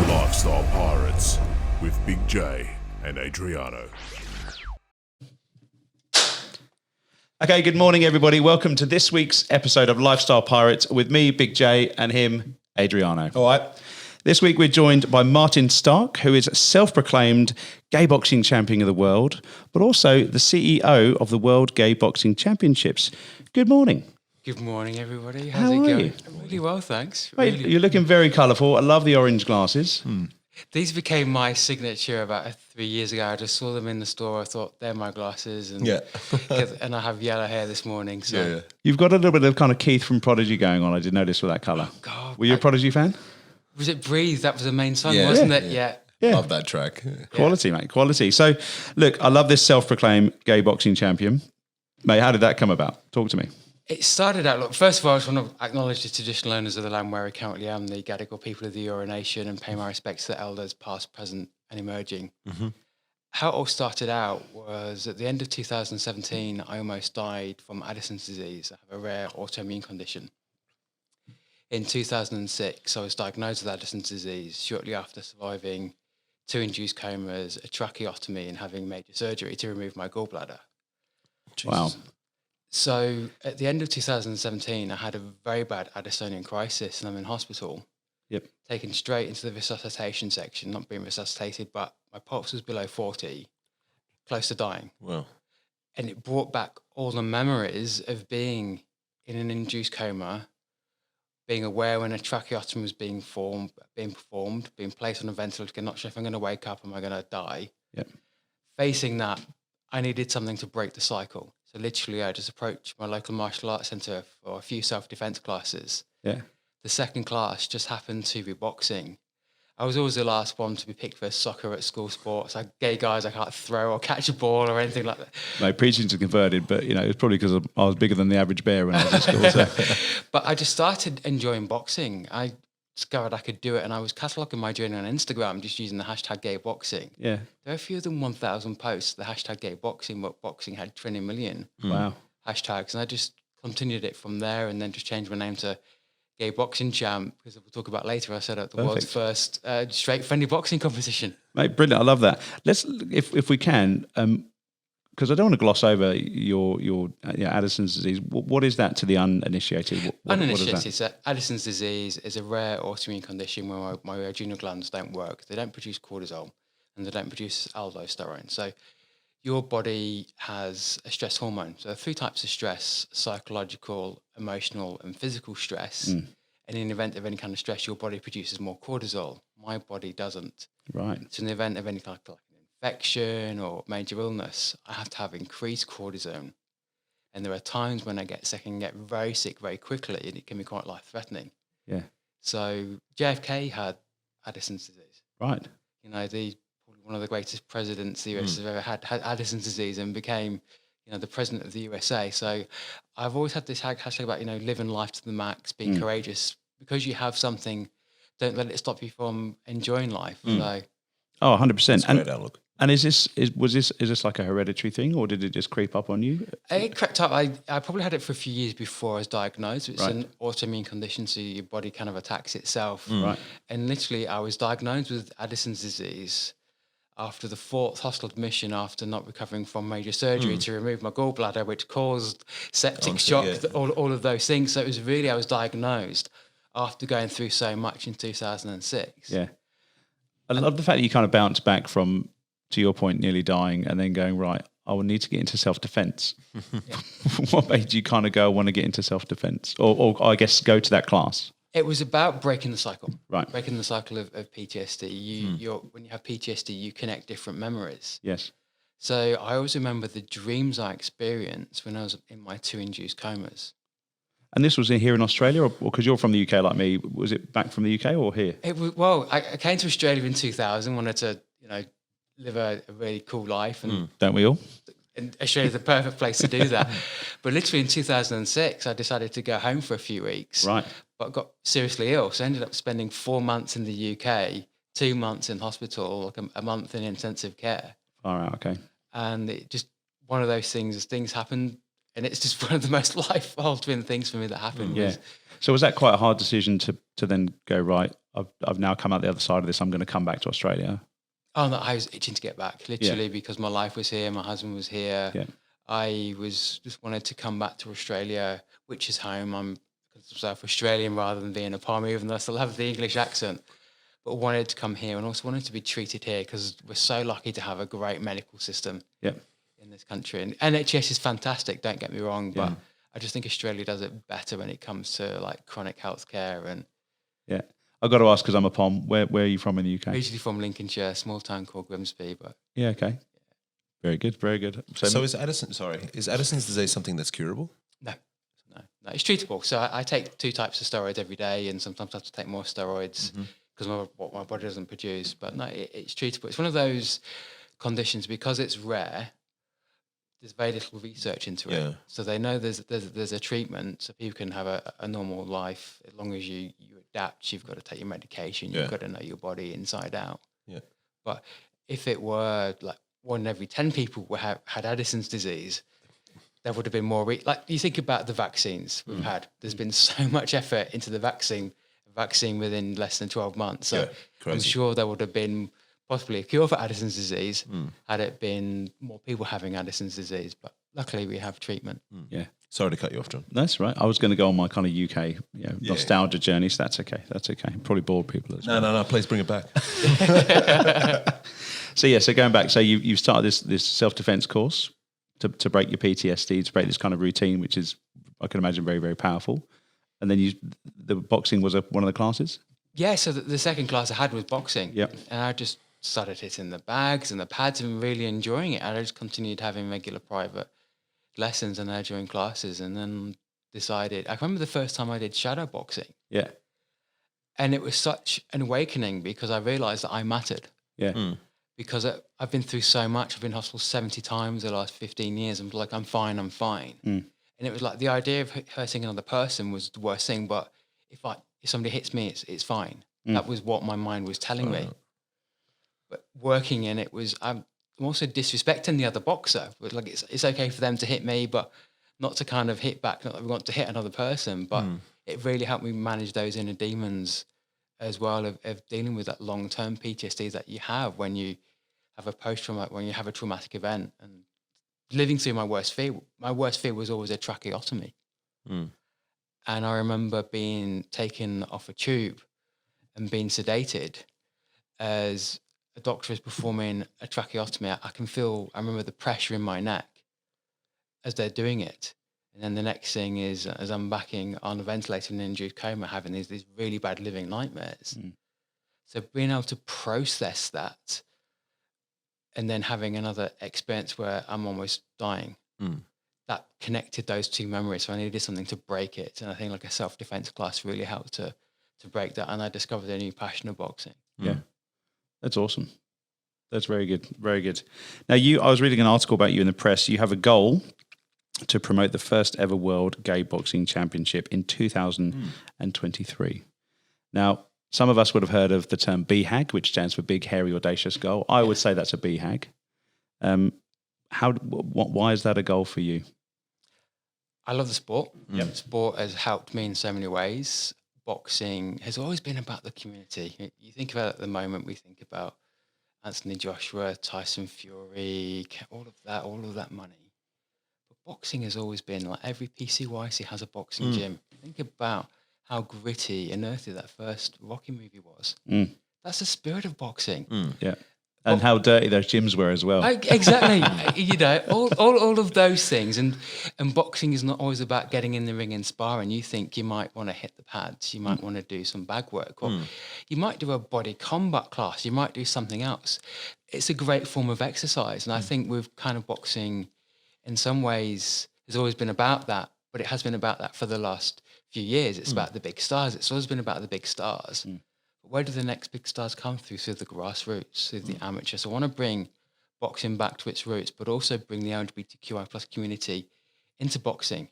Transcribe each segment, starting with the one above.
Lifestyle Pirates with Big J and Adriano. Okay, good morning, everybody. Welcome to this week's episode of Lifestyle Pirates with me, Big J, and him, Adriano. All right. This week we're joined by Martin Stark, who is self-proclaimed gay boxing champion of the world, but also the CEO of the World Gay Boxing Championships. Good morning. Good morning, everybody. How How's it are going? you? Really well, thanks. Mate, Really. you're looking very colourful. I love the orange glasses. These became my signature about 3 years ago. I just saw them in the store. I thought, they're my glasses. And, and I have yellow hair this morning. So. You've got a little bit of kind of Keith from Prodigy going on, I did notice, with that colour. Oh, God. Were you a Prodigy fan? Was it Breathe? That was the main song, Yeah. wasn't Yeah. it? Yeah. Yeah. Love that track. Quality, mate, quality. So, look, I love this self-proclaimed gay boxing champion. Mate, how did that come about? Talk to me. It started out, look, first of all, I just want to acknowledge the traditional owners of the land where I currently am, the Gadigal people of the Eora Nation, and pay my respects to the elders, past, present, and emerging. Mm-hmm. How it all started out was at the end of 2017, I almost died from Addison's disease. I have a rare autoimmune condition. In 2006, I was diagnosed with Addison's disease shortly after surviving 2 induced comas, a tracheotomy, and having major surgery to remove my gallbladder. Wow. So at the end of 2017, I had a very bad Addisonian crisis and I'm in hospital. Yep. Taken straight into the resuscitation section, not being resuscitated, but my pulse was below 40, close to dying. Wow. And it brought back all the memories of being in an induced coma, being aware when a tracheotomy was being performed, being placed on a ventilator, not sure if I'm going to wake up, am I going to die? Yep. Facing that, I needed something to break the cycle. So literally, I just approached my local martial arts centre for a few self-defence classes. Yeah. The second class just happened to be boxing. I was always the last one to be picked for soccer at school sports. Like gay guys, I can't throw or catch a ball or anything like that. Mate, preaching to converted, but, you know, it's probably because I was bigger than the average bear when I was at school. So. But I just started enjoying boxing. I discovered I could do it, and I was cataloguing my journey on Instagram just using the hashtag gay boxing. Yeah. There are fewer than 1,000 posts, the hashtag gay boxing, but boxing had 20 million Wow. hashtags. And I just continued it from there and then just changed my name to Gay Boxing Champ, because we'll talk about later, I set up the world's first straight friendly boxing competition. Mate, brilliant. I love that. Let's, if we can, because I don't want to gloss over your Addison's disease. What is that to the uninitiated? What is Uninitiated, that? so Addison's disease is a rare autoimmune condition where my adrenal glands don't work. They don't produce cortisol and they don't produce aldosterone. So your body has a stress hormone. So there are 3 types of stress: psychological, emotional, and physical stress. And in the event of any kind of stress, your body produces more cortisol. My body doesn't. Right. So in the event of any kind of infection or major illness, I have to have increased cortisone. And there are times when I get sick and get very sick very quickly, and it can be quite life-threatening. Yeah. So JFK had Addison's disease. Right. You know, probably one of the greatest presidents the US has ever had Addison's disease and became, you know, the president of the USA. So I've always had this hashtag about, you know, living life to the max, being courageous. Because you have something, don't let it stop you from enjoying life. So, Oh, 100%. Great outlook. And is this like a hereditary thing, or did it just creep up on you? it crept up. I probably had it for a few years before I was diagnosed. It's Right. an autoimmune condition, so your body kind of attacks itself. Right. And literally, I was diagnosed with Addison's disease after the 4th hospital admission after not recovering from major surgery to remove my gallbladder, which caused septic shock, all of those things. So it was really, I was diagnosed after going through so much in 2006. Yeah. I love the fact that you kind of bounced back from, to your point, nearly dying, and then going, right, I will need to get into self-defense. What made you kind of go, I want to get into self-defense? Or I guess go to that class? It was about breaking the cycle. Right. Breaking the cycle of PTSD. When you have PTSD, you connect different memories. Yes. So I always remember the dreams I experienced when I was in my 2 induced comas. And this was here in Australia, or because you're from the UK like me, was it back from the UK or here? It was, well, I came to Australia in 2000, wanted to, you know, live a really cool life, and Don't we all? and Australia's the perfect place to do that. But literally in 2006, I decided to go home for a few weeks. Right. But got seriously ill, so I ended up spending 4 months in the UK, 2 months in hospital, like a month in intensive care. All right, okay. And it just, one of those things, as things happen And it's just one of the most life-altering things for me that happened. Yeah. So was that quite a hard decision to then go, right, I've now come out the other side of this, I'm going to come back to Australia? Oh, no, I was itching to get back, literally, because my life was here, my husband was here. Yeah. I just wanted to come back to Australia, which is home. I'm South Australian rather than being a Palmer, even though I still have the English accent. But wanted to come here and also wanted to be treated here because we're so lucky to have a great medical system in this country. And NHS is fantastic, don't get me wrong, but I just think Australia does it better when it comes to like chronic healthcare. And yeah, I've got to ask because I'm a Pom. Where are you from in the UK? Originally from Lincolnshire, small town called Grimsby. But yeah, okay, very good, very good. So is Addison's disease something that's curable? No, it's treatable. So I take 2 types of steroids every day, and sometimes I have to take more steroids because what my body doesn't produce. But no, it's treatable. It's one of those conditions because it's rare. There's very little research into it, so they know there's a treatment, so people can have a normal life as long as you adapt. You've got to take your medication. You've got to know your body inside out. Yeah. But if it were like 1 in every 10 people had Addison's disease, there would have been more. Like you think about the vaccines we've had. There's been so much effort into the vaccine within less than 12 months. So I'm sure there would have been possibly a cure for Addison's disease had it been more people having Addison's disease. But luckily we have treatment. Yeah. Sorry to cut you off, John. That's right. I was going to go on my kind of UK nostalgia journey, so that's okay. That's okay. Probably bored people as well. No. Please bring it back. So going back, so you've started this self-defense course to break your PTSD, to break this kind of routine, which is, I can imagine, very, very powerful. And then the boxing was one of the classes? Yeah, so the second class I had was boxing. Yep. And I just started hitting the bags and the pads and really enjoying it. And I just continued having regular private lessons and during classes, and then decided, I remember the first time I did shadow boxing. Yeah. And it was such an awakening because I realized that I mattered. Yeah. Because I've been through so much. I've been in hospital 70 times the last 15 years. I'm like, I'm fine. And it was like the idea of hurting another person was the worst thing. But if somebody hits me, it's fine. That was what my mind was telling me. But working in it was, I'm also disrespecting the other boxer. But like it's okay for them to hit me, but not to kind of hit back. Not that we want to hit another person, but it really helped me manage those inner demons as well of dealing with that long-term PTSD that you have when you have when you have a traumatic event, and living through my worst fear. My worst fear was always a tracheotomy. And I remember being taken off a tube and being sedated as a doctor is performing a tracheotomy. I remember the pressure in my neck as they're doing it. And then the next thing is, as I'm backing on a ventilator in an induced coma, having these really bad living nightmares. So being able to process that and then having another experience where I'm almost dying, that connected those 2 memories. So I needed something to break it. And I think like a self-defense class really helped to break that. And I discovered a new passion of boxing. Yeah. That's awesome. That's very good. Very good. Now I was reading an article about you in the press. You have a goal to promote the first ever World Gay Boxing Championship in 2023. Now, some of us would have heard of the term BHAG, which stands for Big Hairy Audacious Goal. I would say that's a BHAG. Why is that a goal for you? I love the sport. The sport has helped me in so many ways. Boxing has always been about the community. You think about it at the moment, we think about Anthony Joshua, Tyson Fury, all of that money. Boxing has always been like every PCYC has a boxing gym. Think about how gritty and earthy that first Rocky movie was. That's the spirit of boxing. Yeah. And how dirty those gyms were as well. Exactly. all of those things. And boxing is not always about getting in the ring and sparring. You think you might want to hit the pads. You might want to do some bag work. Or you might do a body combat class. You might do something else. It's a great form of exercise. And I think with kind of boxing, in some ways, has always been about that, but it has been about that for the last few years. It's about the big stars. It's always been about the big stars. But where do the next big stars come through? Through the grassroots, through the amateurs. So I want to bring boxing back to its roots, but also bring the LGBTQI plus community into boxing.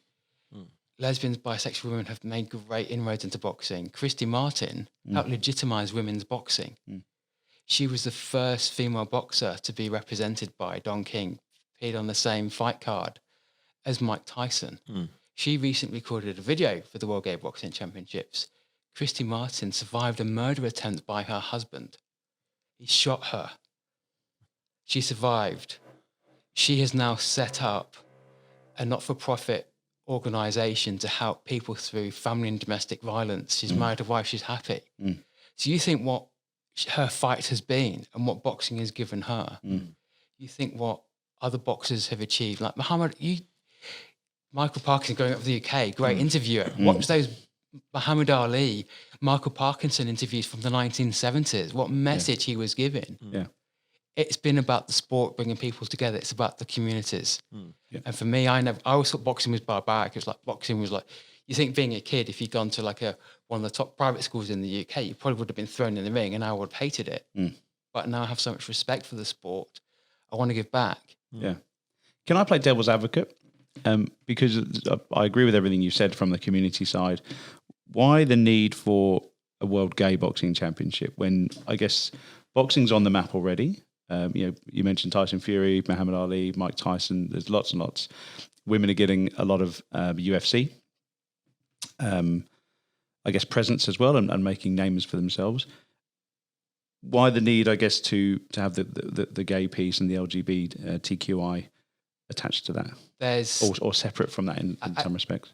Lesbians, bisexual women have made great inroads into boxing. Christy Martin helped legitimize women's boxing. She was the first female boxer to be represented by Don King, appeared on the same fight card as Mike Tyson. She recently recorded a video for the World Gay Boxing Championships. Christy Martin survived a murder attempt by her husband. He shot her. She survived. She has now set up a not-for-profit organisation to help people through family and domestic violence. She's married a wife. She's happy. So you think what her fight has been and what boxing has given her. You think what other boxers have achieved. Like Michael Parkinson going up to the UK, great interviewer. Watch those Muhammad Ali, Michael Parkinson interviews from the 1970s. What message he was giving. It's been about the sport bringing people together. It's about the communities. And for me, I always thought boxing was barbaric. It was like boxing was like, you think being a kid, if you'd gone to like one of the top private schools in the UK, you probably would have been thrown in the ring and I would have hated it. But now I have so much respect for the sport. I want to give back. Yeah. Can I play devil's advocate? Because I agree with everything you said from the community side. Why the need for a World Gay Boxing Championship when I guess boxing's on the map already? You mentioned Tyson Fury, Muhammad Ali, Mike Tyson. There's lots and lots. Women are getting a lot of UFC, I guess, presence as well and making names for themselves. Why the need, I guess, to have the gay piece and the LGBTQI attached to that? There's or separate from that in some respects.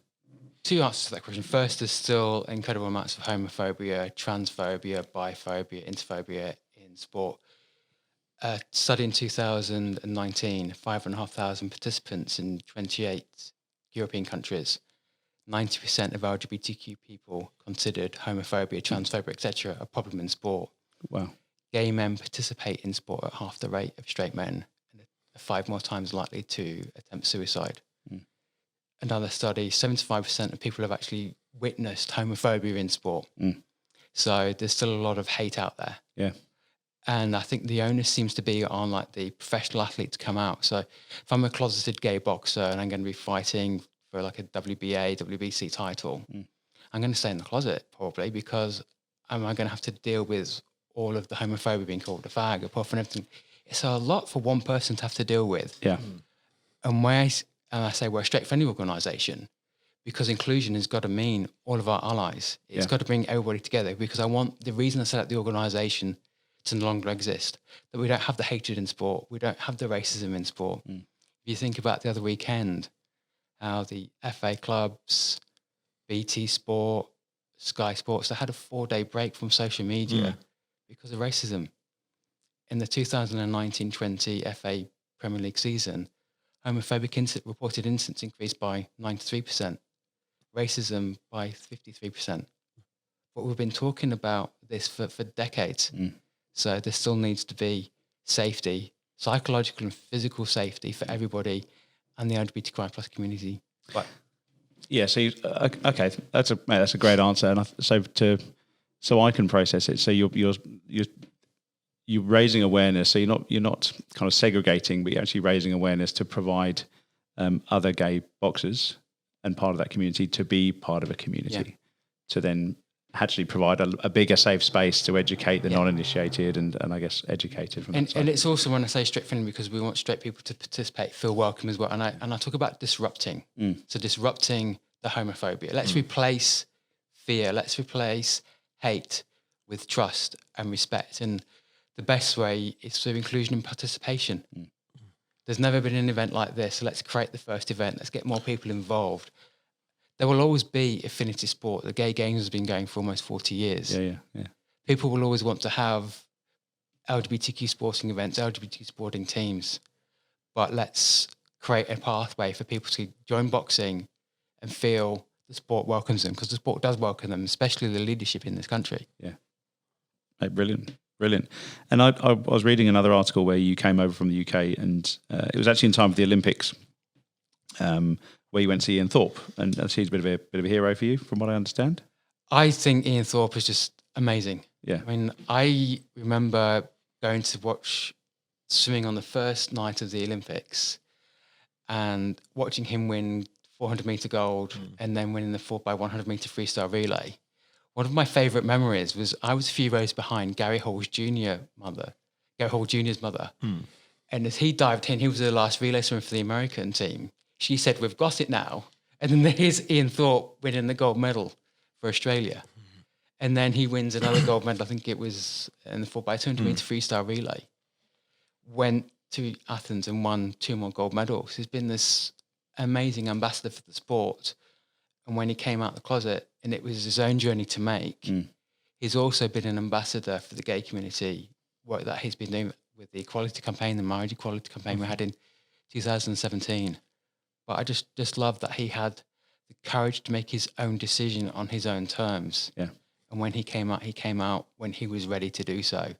Two answers to that question. First, there's still incredible amounts of homophobia, transphobia, biphobia, interphobia in sport. A study in 2019, 5,500 participants in 28 European countries. 90% of LGBTQ people considered homophobia, transphobia, etc. a problem in sport. Wow. Gay men participate in sport at half the rate of straight men and are 5 more times likely to attempt suicide. Another study, 75% of people have actually witnessed homophobia in sport. So there's still a lot of hate out there. Yeah. And I think the onus seems to be on like the professional athlete to come out. So if I'm a closeted gay boxer and I'm going to be fighting for like a WBA, WBC title, I'm going to stay in the closet probably because am I going to have to deal with all of the homophobia being called a fag, a puff and everything. It's a lot for one person to have to deal with. Yeah. And I say we're a straight-friendly organisation because inclusion has got to mean all of our allies. It's got to bring everybody together because the reason I set up the organisation to no longer exist, that we don't have the hatred in sport. We don't have the racism in sport. If you think about the other weekend, how the FA clubs, BT Sport, Sky Sports, they had a 4-day break from social media because of racism. In the 2019-20 FA Premier League season, homophobic reported incidents increased by 93%, racism by 53%. But we've been talking about this for decades. So there still needs to be safety, psychological and physical safety for everybody and the LGBTQI plus community. But yeah, so okay, that's a great answer, and so I can process it. So you're raising awareness. So you're not kind of segregating, but you're actually raising awareness to provide other gay boxers and part of that community to be part of a community, to then actually provide a bigger safe space to educate the non-initiated and I guess educated from that side. And it's also when I say straight friendly because we want straight people to participate, feel welcome as well. And I talk about disrupting. So disrupting the homophobia. Let's replace fear. Let's replace hate with trust and respect. And the best way is through inclusion and participation. There's never been an event like this. So let's create the first event. Let's get more people involved. There will always be affinity sport. The Gay Games has been going for almost 40 years. Yeah. People will always want to have LGBTQ sporting events, LGBT sporting teams. But let's create a pathway for people to join boxing and feel the sport welcomes them, because the sport does welcome them, especially the leadership in this country. Yeah. Hey, brilliant. And I was reading another article where you came over from the UK and it was actually in time for the Olympics, where you went to see Ian Thorpe, and he's a bit of a hero for you, from what I understand. I think Ian Thorpe is just amazing. Yeah. I mean, I remember going to watch swimming on the first night of the Olympics and watching him win 400 metre gold and then winning the 4x100 metre freestyle relay. One of my favourite memories was I was a few rows behind Gary Hall Jr.'s mother. And as he dived in, he was the last relay swimmer for the American team. she said, "We've got it now." And then here's Ian Thorpe winning the gold medal for Australia. And then he wins another gold medal. I think it was in the 4x200 meter freestyle relay. Went to Athens and won 2 more gold medals. He's been this amazing ambassador for the sport. And when he came out of the closet, and it was his own journey to make, he's also been an ambassador for the gay community, work that he's been doing with the equality campaign, the marriage equality campaign we had in 2017. But I just love that he had the courage to make his own decision on his own terms. Yeah. And when he came out when he was ready to do so.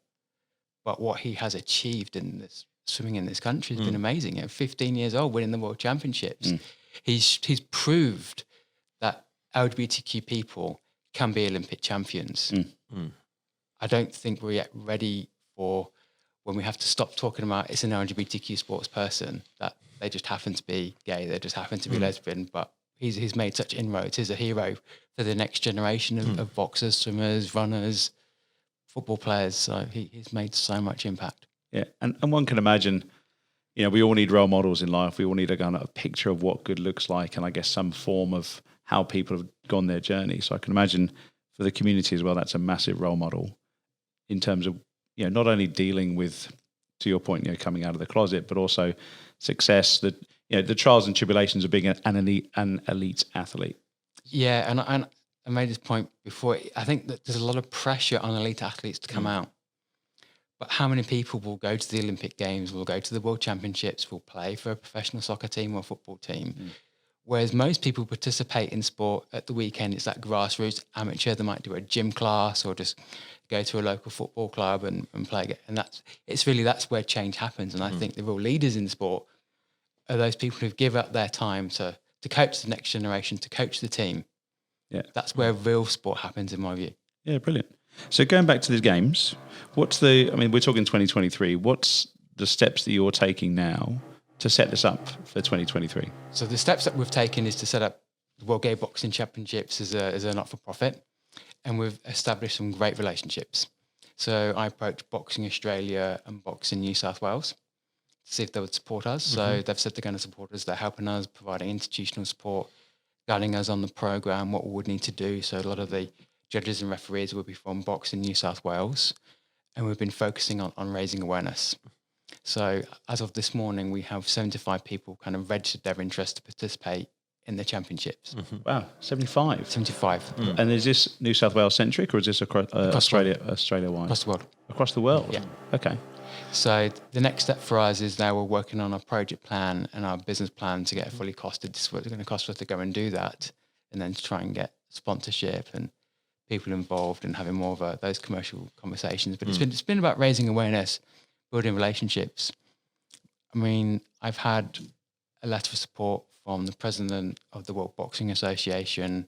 But what he has achieved in this swimming in this country has been amazing. At 15 years old, winning the World Championships, he's proved that LGBTQ people can be Olympic champions. I don't think we're yet ready for when we have to stop talking about it's an LGBTQ sports person, that they just happen to be gay, they just happen to be lesbian, but he's made such inroads. He's a hero for the next generation of boxers, swimmers, runners, football players. So he's made so much impact. Yeah, and one can imagine, we all need role models in life. We all need a picture of what good looks like, and I guess some form of how people have gone their journey. So I can imagine for the community as well, that's a massive role model in terms of, not only dealing with, to your point, coming out of the closet, but also success, that, the trials and tribulations of being an elite athlete. Yeah, and I made this point before. I think that there's a lot of pressure on elite athletes to come out. But how many people will go to the Olympic Games, will go to the World Championships, will play for a professional soccer team or football team? Whereas most people participate in sport at the weekend, it's that grassroots amateur. They might do a gym class or just go to a local football club and play. And that's where change happens. And I think the real leaders in sport are those people who give up their time to coach the next generation, to coach the team. Yeah, that's where real sport happens, in my view. Yeah, brilliant. So going back to the games, we're talking 2023. What's the steps that you're taking now to set this up for 2023? So the steps that we've taken is to set up the World Gay Boxing Championships as a not-for-profit, and we've established some great relationships. So I approached Boxing Australia and Boxing New South Wales to see if they would support us. So they've said they're going to support us. They're helping us, providing institutional support, guiding us on the program, what we would need to do. So a lot of the judges and referees will be from Boxing New South Wales, and we've been focusing on raising awareness. So as of this morning, we have 75 people kind of registered their interest to participate in the championships. Wow, 75. 75. And is this New South Wales centric, or is this across Australia-wide? Across the world. Across the world? Yeah. Okay. So the next step for us is now we're working on our project plan and our business plan to get it fully costed. This is what it's going to cost us to go and do that, and then to try and get sponsorship and people involved and having more of those commercial conversations. But it's been about raising awareness, building relationships. I mean, I've had a letter of support from the president of the World Boxing Association,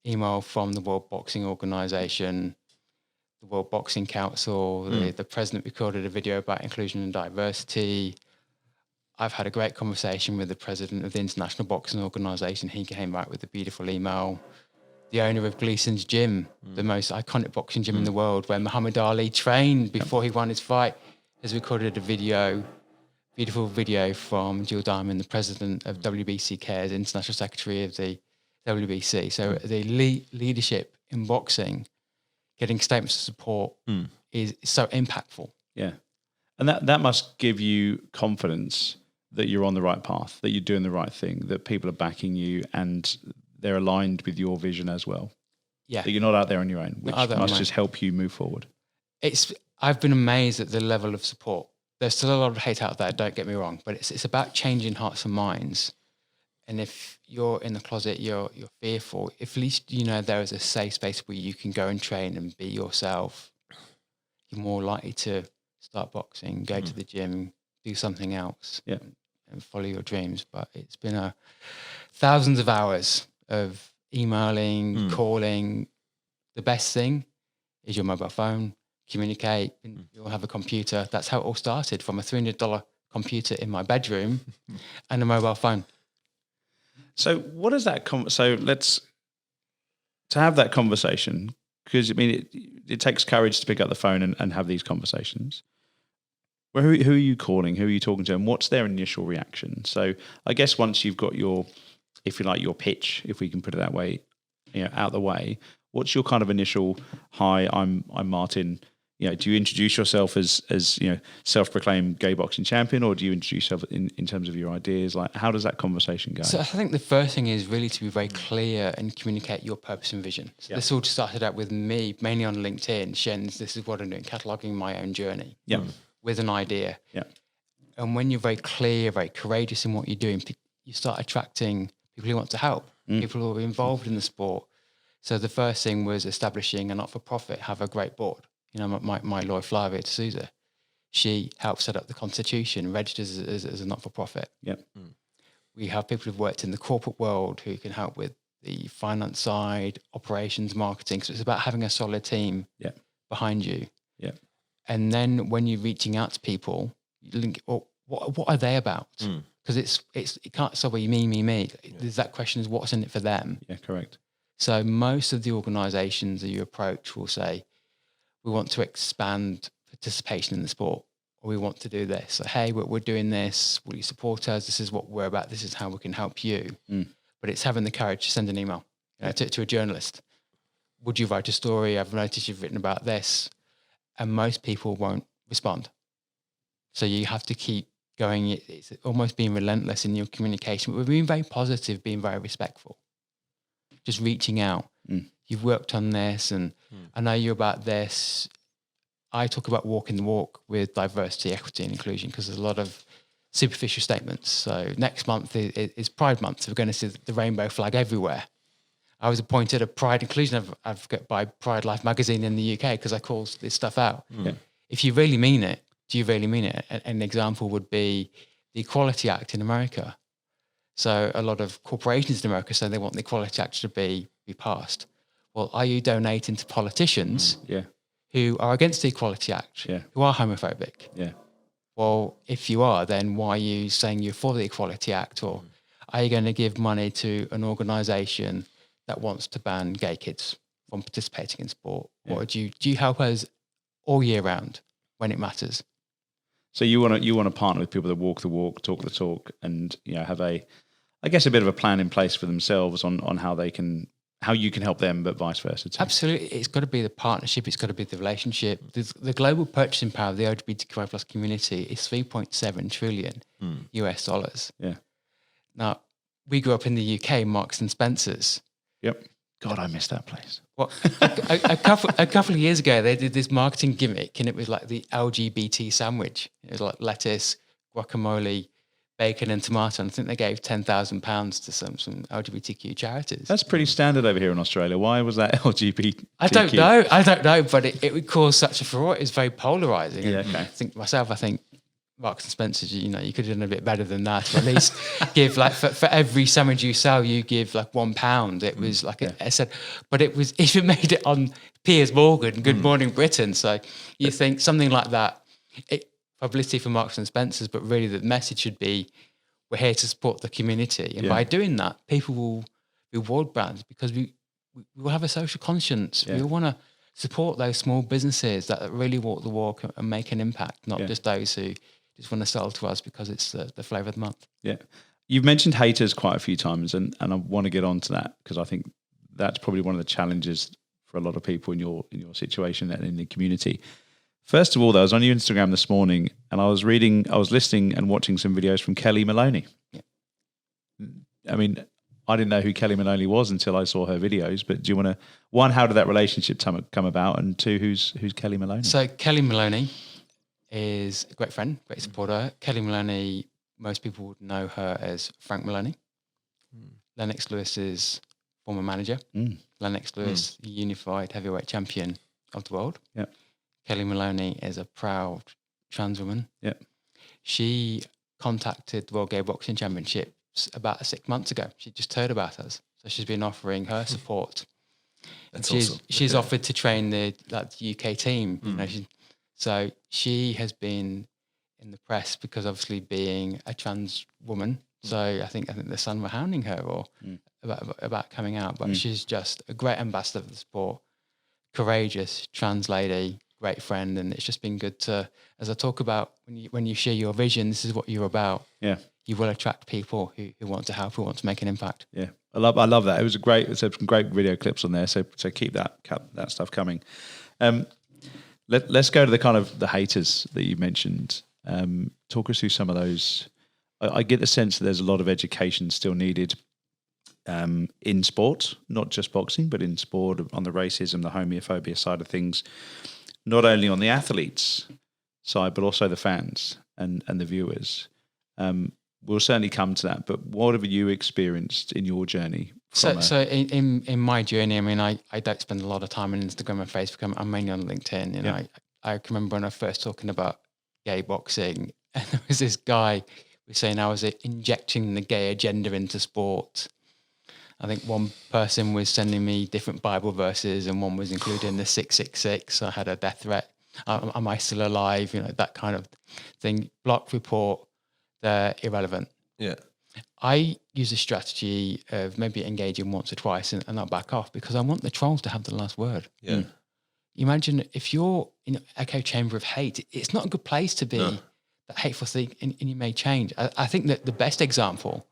email from the World Boxing Organization, the World Boxing Council. The president recorded a video about inclusion and diversity. I've had a great conversation with the president of the International Boxing Organization. He came back with a beautiful email. The owner of Gleason's Gym, the most iconic boxing gym in the world, where Muhammad Ali trained before he won his fight, has recorded a beautiful video from Jill Diamond, the president of WBC Cares, International Secretary of the WBC. So the leadership in boxing, getting statements of support is so impactful. Yeah. And that must give you confidence that you're on the right path, that you're doing the right thing, that people are backing you and they're aligned with your vision as well. Yeah. That you're not out there on your own, which must just help you move forward. I've been amazed at the level of support. There's still a lot of hate out there, don't get me wrong, but it's about changing hearts and minds. And if you're in the closet, you're fearful, if at least there is a safe space where you can go and train and be yourself, you're more likely to start boxing, go to the gym, do something else, and follow your dreams. But it's been thousands of hours of emailing, calling. The best thing is your mobile phone, communicate, and you'll have a computer. That's how it all started, from a $300 computer in my bedroom and a mobile phone. So what does that so let's to have that conversation, because I mean it takes courage to pick up the phone and have these conversations. Well, who are you calling? Who are you talking to? And what's their initial reaction? So I guess once you've got your, if you like, your pitch, if we can put it that way, out the way, what's your kind of initial, hi, I'm Martin. Do you introduce yourself as self-proclaimed gay boxing champion, or do you introduce yourself in terms of your ideas? Like, how does that conversation go? So I think the first thing is really to be very clear and communicate your purpose and vision. So this all started out with me, mainly on LinkedIn, sharing this is what I'm doing, cataloguing my own journey with an idea. Yeah. And when you're very clear, very courageous in what you're doing, you start attracting people who want to help, people who are involved in the sport. So the first thing was establishing a not-for-profit, have a great board. My lawyer, Flavia D'Souza, she helped set up the constitution, registered as a not-for-profit. Yep. We have people who've worked in the corporate world who can help with the finance side, operations, marketing. So it's about having a solid team behind you. Yep. And then when you're reaching out to people, you link, what are they about? Because it can't stop with me. There's that question is what's in it for them. Yeah, correct. So most of the organisations that you approach will say, we want to expand participation in the sport, or we want to do this. So, hey, we're doing this. Will you support us? This is what we're about. This is how we can help you. But it's having the courage to send an email to a journalist. Would you write a story? I've noticed you've written about this. And most people won't respond. So you have to keep going. It's almost being relentless in your communication. But we're being very positive, being very respectful. Just reaching out. You've worked on this, and I know you're about this. I talk about walking the walk with diversity, equity, and inclusion because there's a lot of superficial statements. So next month is Pride Month. So we're going to see the rainbow flag everywhere. I was appointed a Pride Inclusion Advocate by Pride Life magazine in the UK because I call this stuff out. If you really mean it, do you really mean it? An example would be the Equality Act in America. So a lot of corporations in America say they want the Equality Act to be passed. Well, are you donating to politicians who are against the Equality Act, who are homophobic? Yeah. Well, if you are, then why are you saying you're for the Equality Act? Or are you going to give money to an organisation that wants to ban gay kids from participating in sport? Or do you help us all year round when it matters? So you want to partner with people that walk the walk, talk the talk, and have a bit of a plan in place for themselves on how you can help them, but vice versa too. Absolutely. It's got to be the partnership. It's got to be the relationship. The global purchasing power of the LGBTQI plus community is $3.7 trillion US dollars. Yeah. Now, we grew up in the UK, Marks and Spencer's. Yep. God, I miss that place. Well, a couple of years ago, they did this marketing gimmick, and it was like the LGBT sandwich. It was like lettuce, guacamole, bacon and tomato. And I think they gave £10,000 to some LGBTQ charities. That's pretty standard over here in Australia. Why was that LGBT? I don't know, but it would cause such a furore. It's very polarising. Yeah, okay. I think Marks and Spencer's, you could have done a bit better than that. Or at least give for every sandwich you sell, you give like £1. It was like I said, but it was even made it on Piers Morgan, Good Morning Britain. So you think something like that, publicity for Marks and Spencer's, but really the message should be, we're here to support the community. And by doing that, people will reward brands because we will have a social conscience. We want to support those small businesses that really walk the walk and make an impact, not just those who just want to sell to us because it's the flavour of the month. Yeah. You've mentioned haters quite a few times, and I want to get on to that because I think that's probably one of the challenges for a lot of people in your situation and in the community. First of all, though, I was on your Instagram this morning and I was listening and watching some videos from Kelly Maloney. Yeah. I mean, I didn't know who Kelly Maloney was until I saw her videos, but do you want to, one, how did that relationship come about, and two, who's Kelly Maloney? So Kelly Maloney is a great friend, great supporter. Kelly Maloney, most people would know her as Frank Maloney. Lennox Lewis's former manager. Lennox Lewis, the unified heavyweight champion of the world. Yeah. Kelly Maloney is a proud trans woman. Yeah. She contacted the World Gay Boxing Championships about 6 months ago. She just heard about us. So she's been offering her support. That's awesome. She's Okay. offered to train the UK team. So she has been in the press because obviously being a trans woman. So I think the Sun were hounding her or about coming out. But she's just a great ambassador for the sport. Courageous trans lady, great friend, and it's just been good to, as I talk about, when you share your vision, this is what you're about. Yeah. You will attract people who want to help, who want to make an impact. Yeah. I love that. It was some great video clips on there. So keep that stuff coming. Let's go to the kind of the haters that you mentioned. Talk us through some of those. I get the sense that there's a lot of education still needed in sport, not just boxing, but in sport, on the racism, the homophobia side of things, not only on the athletes side, but also the fans and the viewers. We'll certainly come to that, but what have you experienced in your journey? So in my journey, I mean, I don't spend a lot of time on Instagram and Facebook. I'm mainly on LinkedIn. And I can remember when I first talking about gay boxing, and there was this guy who was saying I was injecting the gay agenda into sport. I think one person was sending me different Bible verses, and one was including the 666. I had a death threat. Am I still alive? You know, that kind of thing. Block, report, they're irrelevant. Yeah. I use a strategy of maybe engaging once or twice and not back off, because I want the trolls to have the last word. Yeah. Imagine if you're in an echo chamber of hate, it's not a good place to be. No. That hateful thing, and you may change. I think that the best example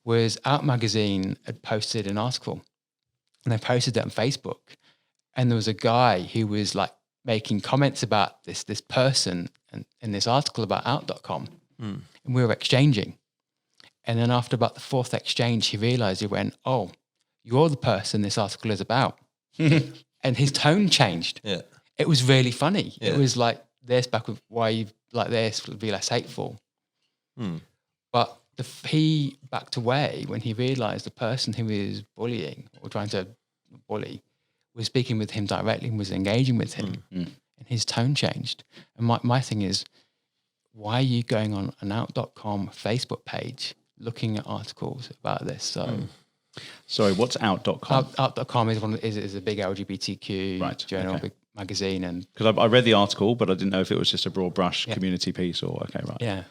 was Out Magazine had posted an article, and they posted it on Facebook, and there was a guy who was like making comments about this person and in this article about out.com, and we were exchanging. And then after about the fourth exchange, he realized, he went, "Oh, you're the person this article is about." And his tone changed. Yeah. It was really funny. Yeah. It was like this back with why you like this would be less hateful. But he backed away when he realized the person who was bullying or trying to bully was speaking with him directly and was engaging with him. And his tone changed. And my thing is, why are you going on an out.com Facebook page looking at articles about this? So, Sorry, what's out.com? Out.com is a big LGBTQ journal, big magazine, and Because I read the article, but I didn't know if it was just a broad brush community piece or okay, right? yeah.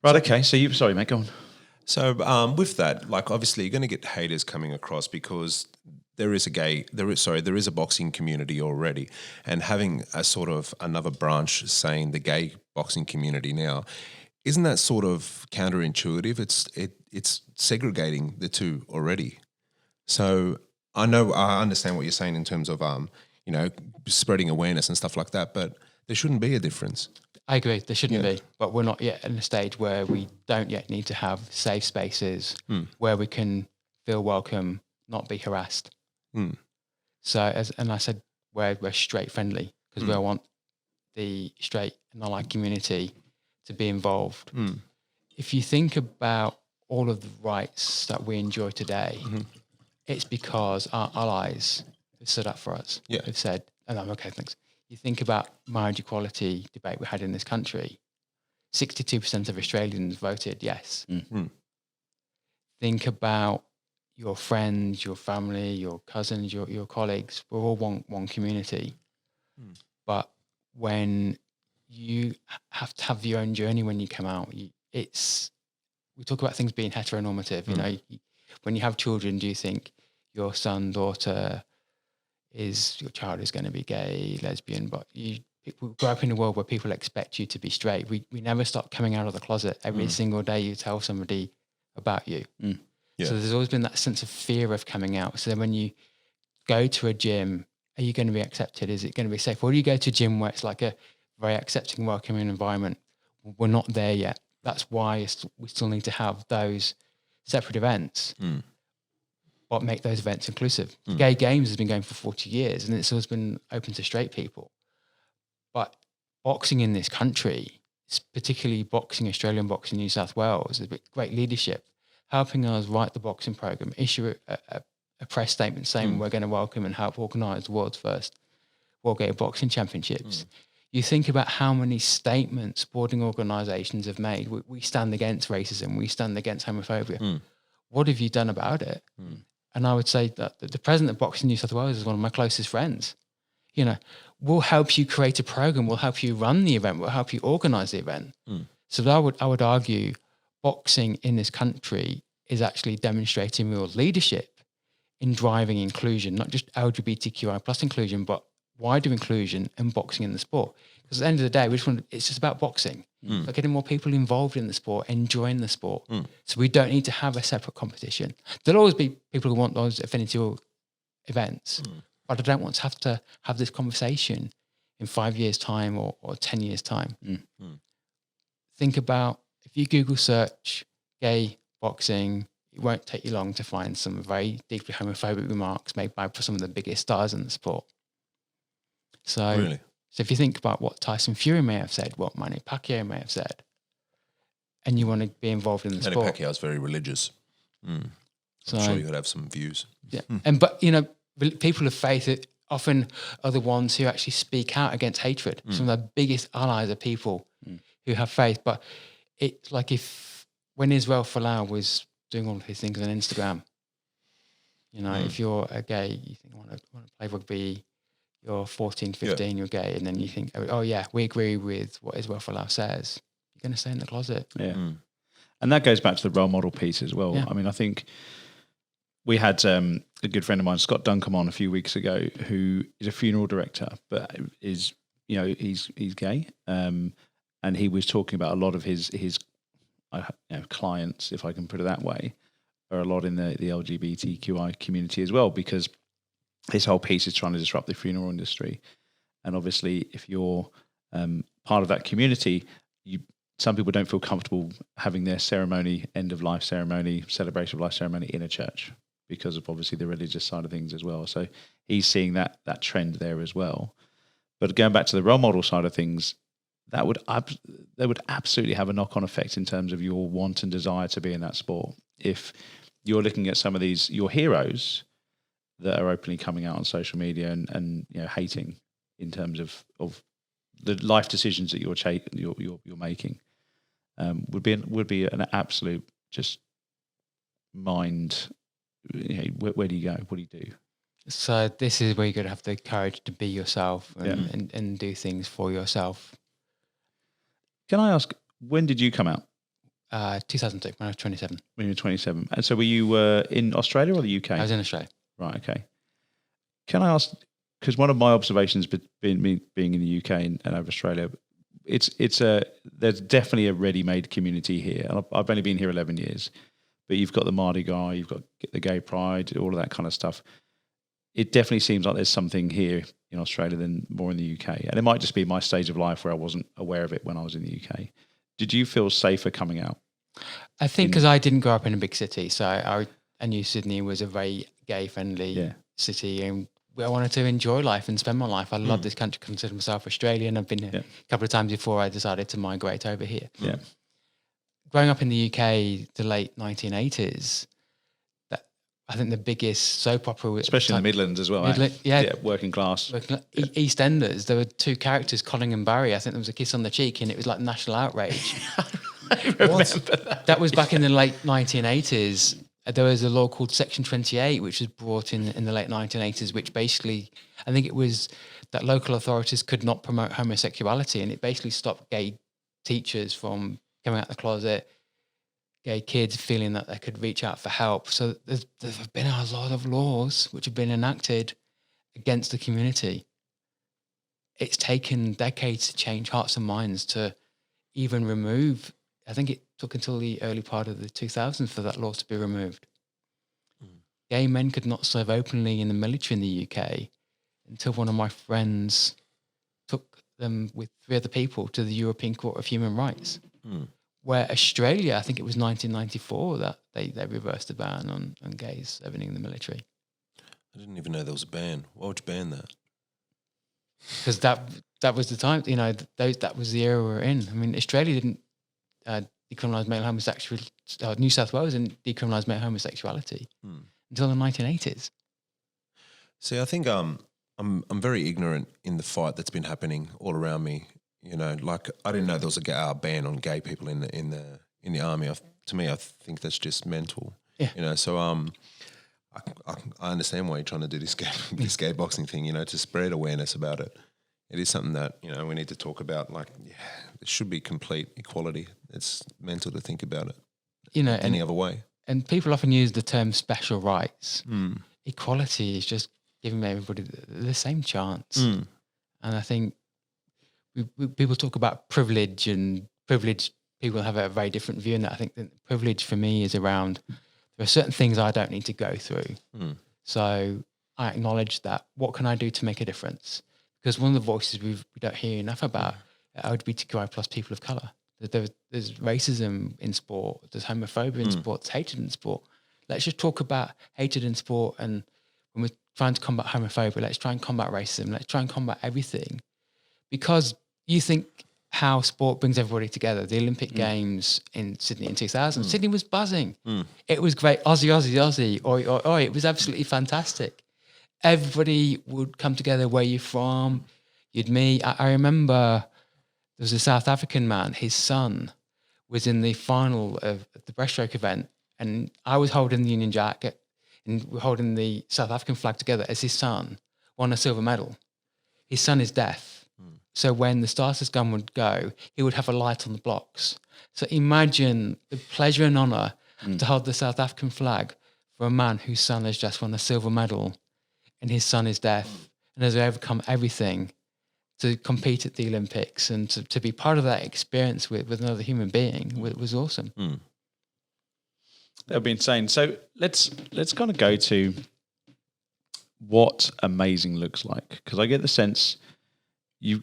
Right. Okay. So sorry, mate. Go on. So with that, like obviously you're going to get haters coming across because there is a boxing community already, and having a sort of another branch saying the gay boxing community now, isn't that sort of counterintuitive? It's segregating the two already. So I understand what you're saying in terms of spreading awareness and stuff like that, but there shouldn't be a difference. I agree, there shouldn't be, but we're not yet in a stage where we don't yet need to have safe spaces where we can feel welcome, not be harassed. So, I said, we're straight friendly because we want the straight and allied community to be involved. If you think about all of the rights that we enjoy today, it's because our allies have stood up for us. Yeah. They've said, and I'm okay, thanks. You think about marriage equality debate we had in this country, 62% of Australians voted yes. Think about your friends, your family, your cousins, your colleagues. We're all one community. But when you have to have your own journey when you come out, we talk about things being heteronormative. You know, when you have children, do you think your son, daughter, your child is going to be gay, lesbian? But people grow up in a world where people expect you to be straight. We never stop coming out of the closet. Every single day you tell somebody about you. Yeah. So there's always been that sense of fear of coming out. So then when you go to a gym, are you going to be accepted? Is it going to be safe? Or do you go to a gym where it's like a very accepting, welcoming environment? We're not there yet. That's why we still need to have those separate events, but make those events inclusive. Gay Games has been going for 40 years and it's always been open to straight people. But boxing in this country, particularly boxing, Australian boxing, New South Wales, has been great leadership, helping us write the boxing program, issue a press statement saying we're going to welcome and help organise the world's first World Gay Boxing Championships. You think about how many statements sporting organisations have made. We stand against racism. We stand against homophobia. What have you done about it? And I would say that the president of Boxing New South Wales is one of my closest friends. You know, we'll help you create a program. We'll help you run the event. We'll help you organise the event. So I would argue boxing in this country is actually demonstrating real leadership in driving inclusion, not just LGBTQI plus inclusion, but wider inclusion and boxing in the sport. Because at the end of the day, it's just about boxing. But getting more people involved in the sport, enjoying the sport. So we don't need to have a separate competition. There'll always be people who want those affinity events, but I don't want to have this conversation in 5 years' time or 10 years' time. Think about, if you Google search gay boxing, it won't take you long to find some very deeply homophobic remarks made by some of the biggest stars in the sport. So, Really? So if you think about what Tyson Fury may have said, what Manny Pacquiao may have said, and you want to be involved in the Manny sport. Pacquiao's very religious. So, I'm sure you could have some views. Yeah. But people of faith often are the ones who actually speak out against hatred. Some of the biggest allies are people who have faith. But it's like when Israel Folau was doing all of his things on Instagram, if you're a gay, you think, I want to play rugby, you're 14, 15, you're gay, and then you think, oh yeah, we agree with what Israel Folau says, you're going to stay in the closet. Yeah. And that goes back to the role model piece as well. Yeah. I mean, I think we had a good friend of mine, Scott Duncombe, on a few weeks ago, who is a funeral director, but is, he's gay. And he was talking about a lot of his clients, if I can put it that way, are a lot in the LGBTQI community as well, because his whole piece is trying to disrupt the funeral industry. And obviously, if you're part of that community, some people don't feel comfortable having their ceremony, end of life ceremony, celebration of life ceremony in a church because of obviously the religious side of things as well. So he's seeing that trend there as well. But going back to the role model side of things, that would absolutely have a knock-on effect in terms of your want and desire to be in that sport. If you're looking at some of your heroes that are openly coming out on social media and hating in terms of the life decisions that you're making, would be an absolute just mind. Where do you go? What do you do? So this is where you're going to have the courage to be yourself and do things for yourself. Can I ask, when did you come out? 2002, when I was 27. When you were 27. And so were you in Australia or the UK? I was in Australia. Right, okay. Can I ask, because one of my observations being in the UK and over Australia, there's definitely a ready-made community here. And I've only been here 11 years, but you've got the Mardi Gras, you've got the Gay Pride, all of that kind of stuff. It definitely seems like there's something here in Australia than more in the UK. And it might just be my stage of life where I wasn't aware of it when I was in the UK. Did you feel safer coming out? I think because I didn't grow up in a big city, so I knew Sydney was a very gay-friendly city, and I wanted to enjoy life and spend my life. I love this country, consider myself Australian. I've been here a couple of times before I decided to migrate over here. Yeah. Growing up in the UK, the late 1980s, I think the biggest soap opera, especially in the Midlands as well. Working class. EastEnders. There were two characters, Colin and Barry. I think there was a kiss on the cheek, and it was like national outrage. I remember that. That was back in the late 1980s. There was a law called Section 28, which was brought in the late 1980s, which basically, I think it was that local authorities could not promote homosexuality, and it basically stopped gay teachers from coming out the closet, gay kids feeling that they could reach out for help. So there have been a lot of laws which have been enacted against the community. It's taken decades to change hearts and minds to even remove. I think it took until the early part of the 2000s for that law to be removed. Gay men could not serve openly in the military in the UK until one of my friends took them with 3 other people to the European Court of Human Rights. Where Australia, I think it was 1994 that they reversed the ban on gays serving in the military. I didn't even know there was a ban. Why would you ban that? Because that was the time, that was the era we're in. I mean, Australia didn't decriminalise male homosexuality. New South Wales didn't decriminalise male homosexuality until the 1980s. See, I think I'm very ignorant in the fight that's been happening all around me. Like I didn't know there was a ban on gay people in the army. To me, I think that's just mental. Yeah. So I understand why you're trying to do this gay boxing thing. To spread awareness about it. It is something that we need to talk about. Like, there should be complete equality. It's mental to think about it. Any other way. And people often use the term special rights. Equality is just giving everybody the same chance. And I think people talk about privilege, and privilege, people have a very different view in that. I think that privilege for me is around, there are certain things I don't need to go through. So I acknowledge that. What can I do to make a difference? Because one of the voices we don't hear enough about LGBTQI plus people of colour. There's racism in sport, there's homophobia in sport, there's hatred in sport. Let's just talk about hatred in sport, and when we're trying to combat homophobia, let's try and combat racism, let's try and combat everything. Because you think how sport brings everybody together. The Olympic Games in Sydney in 2000, Sydney was buzzing. It was great. Aussie, Aussie, Aussie. Oi, oi, oi. It was absolutely fantastic. Everybody would come together. Where you're from, you'd meet. I remember there was a South African man. His son was in the final of the breaststroke event, and I was holding the Union Jack and we're holding the South African flag together as his son won a silver medal. His son is deaf. So when the starter's gun would go, he would have a light on the blocks. So imagine the pleasure and honour to hold the South African flag for a man whose son has just won a silver medal and his son is deaf and has overcome everything to compete at the Olympics, and to be part of that experience with another human being was awesome. That would be insane. So let's kind of go to what amazing looks like, because I get the sense you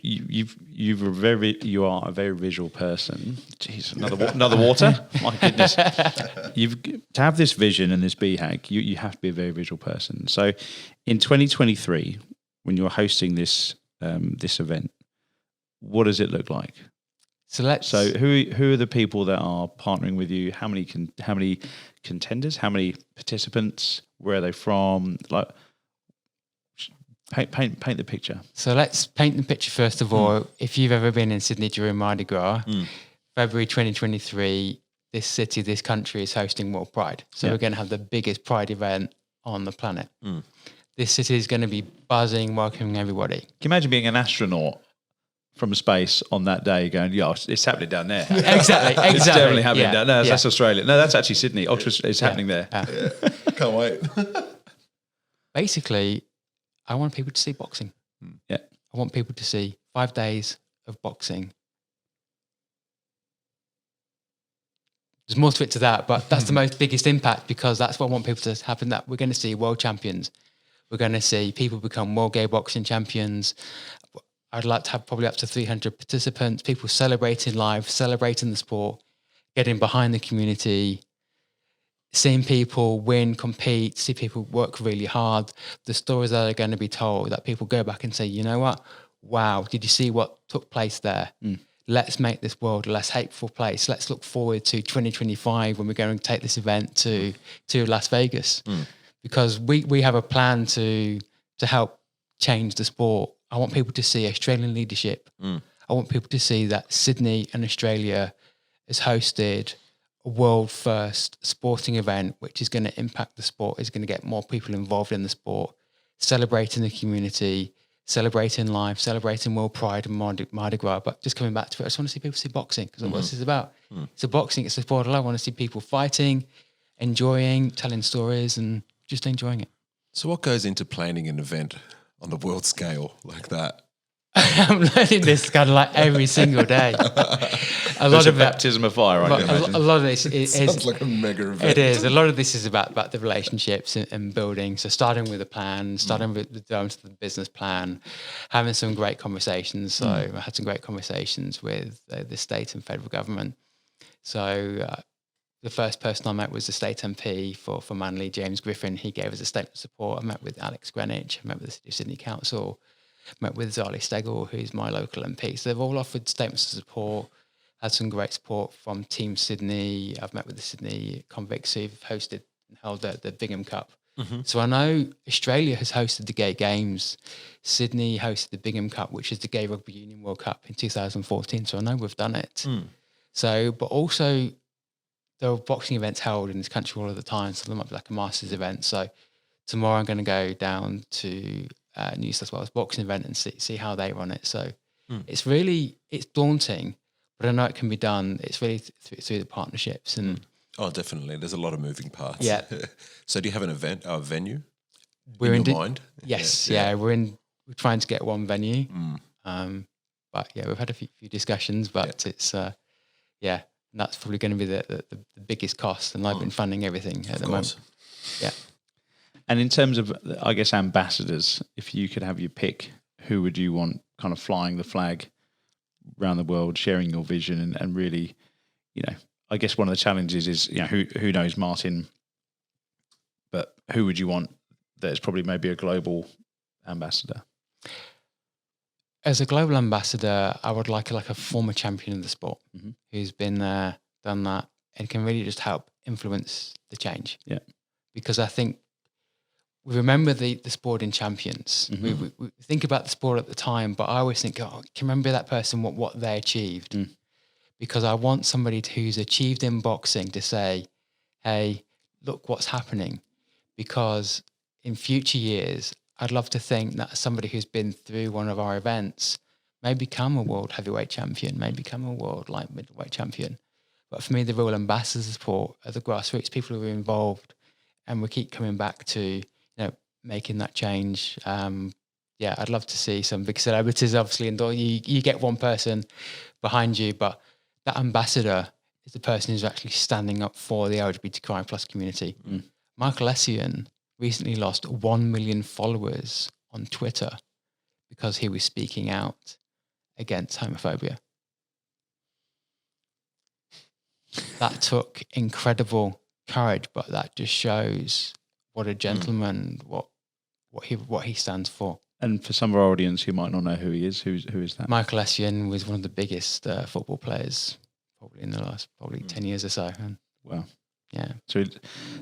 are a very visual person. Jeez, another water. My goodness, to have this vision and this BHAG, you have to be a very visual person. So in 2023, when you're hosting this event, what does it look like? So who are the people that are partnering with you? How many contenders? How many participants? Where are they from? Like, paint the picture. So let's paint the picture first of all. If you've ever been in Sydney during Mardi Gras, February 2023, this city, this country is hosting World Pride. So we're going to have the biggest Pride event on the planet. This city is going to be buzzing, welcoming everybody. Can you imagine being an astronaut from space on that day going, yeah, it's happening down there. Exactly. It's definitely happening down there. That's Australia. No, that's actually Sydney. It's happening there. Can't wait. Basically, I want people to see boxing. Yeah. I want people to see 5 days of boxing. There's more to it to that, but that's the most biggest impact, because that's what I want people to happen. That we're going to see world champions. We're going to see people become world gay boxing champions. I'd like to have probably up to 300 participants, people celebrating life, celebrating the sport, getting behind the community, seeing people win, compete, see people work really hard. The stories that are going to be told, that people go back and say, you know what? Wow, did you see what took place there? Let's make this world a less hateful place. Let's look forward to 2025 when we're going to take this event to Las Vegas. Because we have a plan to help change the sport. I want people to see Australian leadership. I want people to see that Sydney and Australia has hosted a world first sporting event, which is going to impact the sport, is going to get more people involved in the sport, celebrating the community, celebrating life, celebrating World Pride and Mardi Gras. But just coming back to it, I just want to see people see boxing, because that's what this is about. It's a boxing, it's a sport. I want to see people fighting, enjoying, telling stories, and just enjoying it. So what goes into planning an event on the world scale like that? I'm learning this kind of like every single day. A lot of baptism of fire. A lot of this is sounds like a mega event. It is. A lot of this is about the relationships and building. So starting with a plan, starting with going to the business plan, having some great conversations. So I had some great conversations with the state and federal government. So the first person I met was the state MP for Manly, James Griffin. He gave us a statement of support. I met with Alex Greenwich. I met with the City of Sydney Council. Met with Zali Stegel, who's my local MP. So they've all offered statements of support, had some great support from Team Sydney. I've met with the Sydney convicts who've hosted and held the Bingham Cup. So I know Australia has hosted the Gay Games. Sydney hosted the Bingham Cup, which is the Gay Rugby Union World Cup in 2014. So I know we've done it. So, but also there are boxing events held in this country all of the time. So there might be like a Masters event. So tomorrow I'm going to go down to New South Wales boxing event and see how they run it. So it's daunting, but I know it can be done. It's really through the partnerships and. Oh, definitely. There's a lot of moving parts. Yeah. So do you have an event, venue? We're in your mind? Yes. Yeah. We're trying to get one venue. But yeah, we've had a few discussions, but it's that's probably going to be the biggest cost, and I've been funding everything at the moment. Yeah. And in terms of, I guess, ambassadors, if you could have your pick, who would you want kind of flying the flag around the world, sharing your vision, and really, I guess one of the challenges is, who knows Martin, but who would you want that is probably maybe a global ambassador? As a global ambassador, I would like a former champion of the sport who's been there, done that, and can really just help influence the change. Yeah. Because I think we remember the sporting champions. We think about the sport at the time, but I always think, can remember that person, what they achieved. Because I want somebody who's achieved in boxing to say, hey, look what's happening. Because in future years, I'd love to think that somebody who's been through one of our events may become a world heavyweight champion, may become a world light middleweight champion. But for me, the real ambassadors of sport are the grassroots, people who are involved, and we keep coming back to making that change. I'd love to see some big celebrities, obviously, and you get one person behind you, but that ambassador is the person who's actually standing up for the LGBTQI plus community. Michael Essien recently lost 1 million followers on Twitter because he was speaking out against homophobia. That took incredible courage, but that just shows what a gentleman, what he stands for. And for some of our audience who might not know who he is, who is that? Michael Essien was one of the biggest football players probably in the last 10 years or so. And wow. Yeah.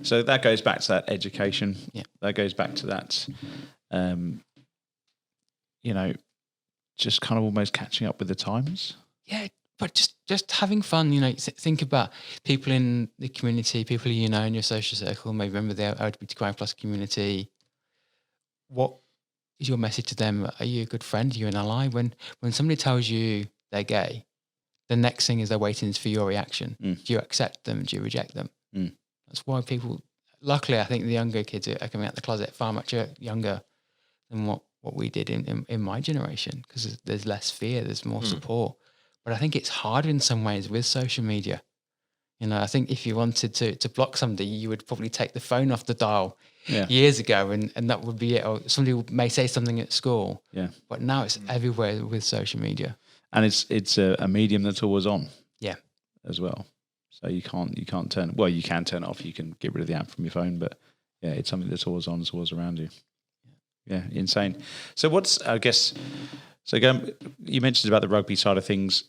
So that goes back to that education. Yeah. That goes back to that, just kind of almost catching up with the times. Yeah, but just having fun. Think about people in the community, people in your social circle, maybe member of the LGBTQI plus community. What is your message to them? Are you a good friend? Are you an ally? When somebody tells you they're gay, the next thing is they're waiting for your reaction. Do you accept them? Do you reject them? That's why people, luckily, I think the younger kids are coming out of the closet far much younger than what we did in my generation, because there's less fear, there's more support. But I think it's harder in some ways with social media. I think if you wanted to block somebody, you would probably take the phone off the dial years ago, and that would be it. Or somebody may say something at school. Yeah. But now it's everywhere with social media. And it's a medium that's always on. Yeah. As well. So you can't turn, well, you can turn it off, you can get rid of the app from your phone, but yeah, it's something that's always on, it's always around you. Yeah, insane. So you mentioned about the rugby side of things.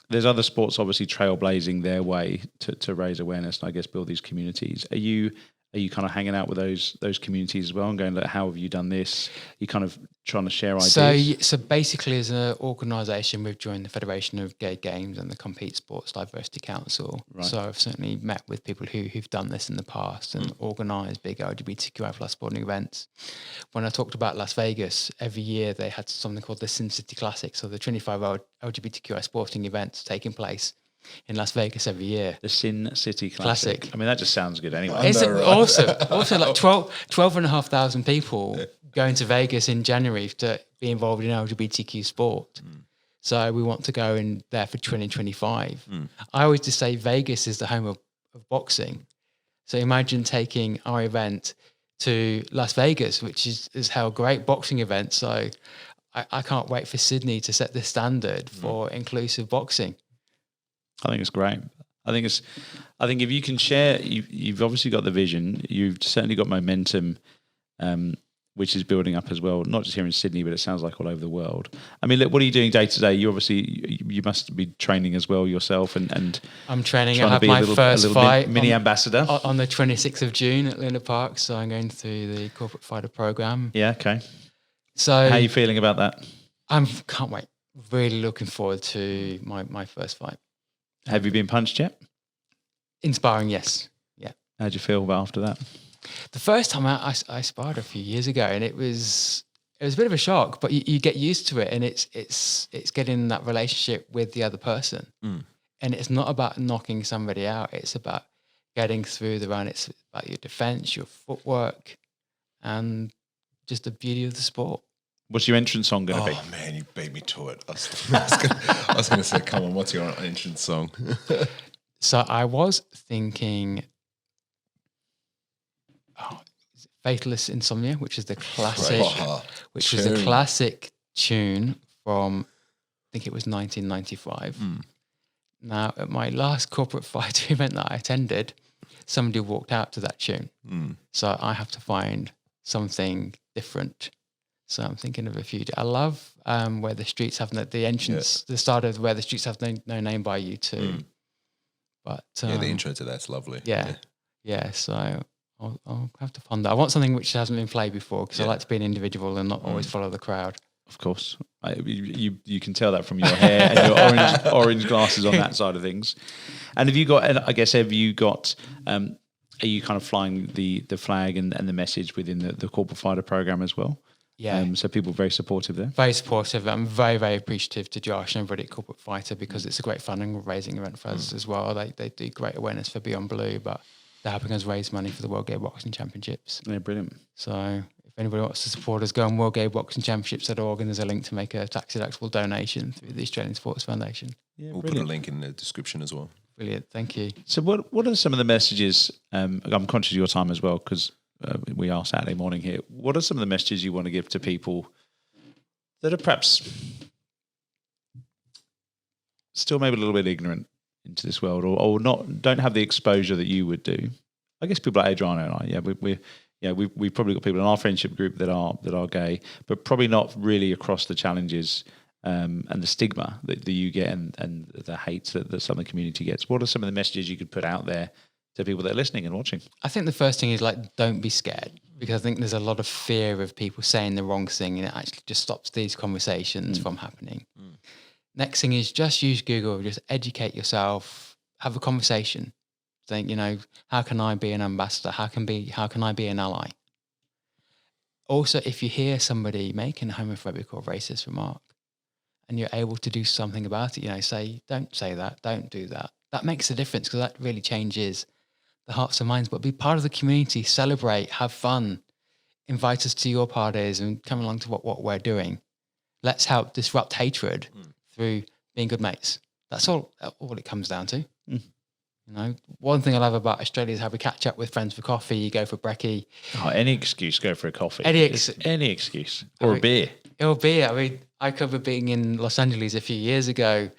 There's other sports obviously trailblazing their way to raise awareness and I guess build these communities. Are you kind of hanging out with those communities as well and going, how have you done this? Are you kind of trying to share ideas? So basically, as an organisation, we've joined the Federation of Gay Games and the Compete Sports Diversity Council. Right. So I've certainly met with people who've done this in the past and organised big LGBTQI plus sporting events. When I talked about Las Vegas, every year they had something called the Sin City Classic, so the 25 LGBTQI sporting events taking place in Las Vegas every year. The Sin City Classic. I mean, that just sounds good anyway. It's awesome. Also, like 12,500 people going to Vegas in January to be involved in LGBTQ sport. So we want to go in there for 2025. I always just say Vegas is the home of boxing. So imagine taking our event to Las Vegas, which is held great boxing events. So I can't wait for Sydney to set the standard for inclusive boxing. I think it's great. I think if you can share, you've obviously got the vision. You've certainly got momentum, which is building up as well. Not just here in Sydney, but it sounds like all over the world. I mean, look, what are you doing day to day? You must be training as well yourself, and I'm training. I have my first fight, mini ambassador, on the 26th of June at Luna Park. So I'm going through the corporate fighter program. Yeah. Okay. So how are you feeling about that? Can't wait. Really looking forward to my first fight. Have you been punched yet? Inspiring, yes. Yeah. How'd you feel after that? The first time I sparred a few years ago, and it was a bit of a shock, but you get used to it, and it's getting that relationship with the other person. And it's not about knocking somebody out. It's about getting through the run. It's about your defense, your footwork, and just the beauty of the sport. What's your entrance song going to be? Oh man, you beat me to it. I was going to say, come on, what's your entrance song? So I was thinking, Fatalist Insomnia, which is the classic, tune from, I think it was 1995. Now, at my last corporate fighter event that I attended, somebody walked out to that tune. So I have to find something different. So I'm thinking of a few. I love where the streets have the entrance, the start of where the streets have no name by you too. But the intro to that's lovely. Yeah. So I'll have to ponder. I want something which hasn't been played before because I like to be an individual and not always follow the crowd. Of course, you can tell that from your hair and your orange glasses on that side of things. And have you got? Are you kind of flying the flag and the message within the corporate fighter program as well? Yeah. So people are very supportive there. Very supportive. I'm very, very appreciative to Josh and everybody at Corporate Fighter because it's a great fundraising event for us as well. They do great awareness for Beyond Blue, but they're helping us raise money for the World Gay Boxing Championships. Yeah, brilliant. So if anybody wants to support us, go on worldgayboxingchampionships.org and there's a link to make a tax-deductible donation through the Australian Sports Foundation. Yeah, we'll put a link in the description as well. Brilliant, thank you. So what are some of the messages, I'm conscious of your time as well because we are Saturday morning here. What are some of the messages you want to give to people that are perhaps still maybe a little bit ignorant into this world or don't have the exposure that you would do? I guess people like Adriano and I, we've probably got people in our friendship group that are gay, but probably not really across the challenges and the stigma that you get and the hate that some of the community gets. What are some of the messages you could put out there to people that are listening and watching? I think the first thing is don't be scared because I think there's a lot of fear of people saying the wrong thing and it actually just stops these conversations from happening. Next thing is just use Google, just educate yourself, have a conversation. Think, how can I be an ambassador? How can I be an ally? Also, if you hear somebody making a homophobic or racist remark and you're able to do something about it, say, don't say that, don't do that. That makes a difference because that really changes the hearts and minds. But be part of the community, celebrate, have fun, invite us to your parties and come along to what we're doing. Let's help disrupt hatred through being good mates. That's all it comes down to. One thing I love about Australia is how we catch up with friends for coffee, you go for brekkie. Oh, any excuse, go for a coffee. Any excuse. Or a beer. Or a beer. I remember being in Los Angeles a few years ago,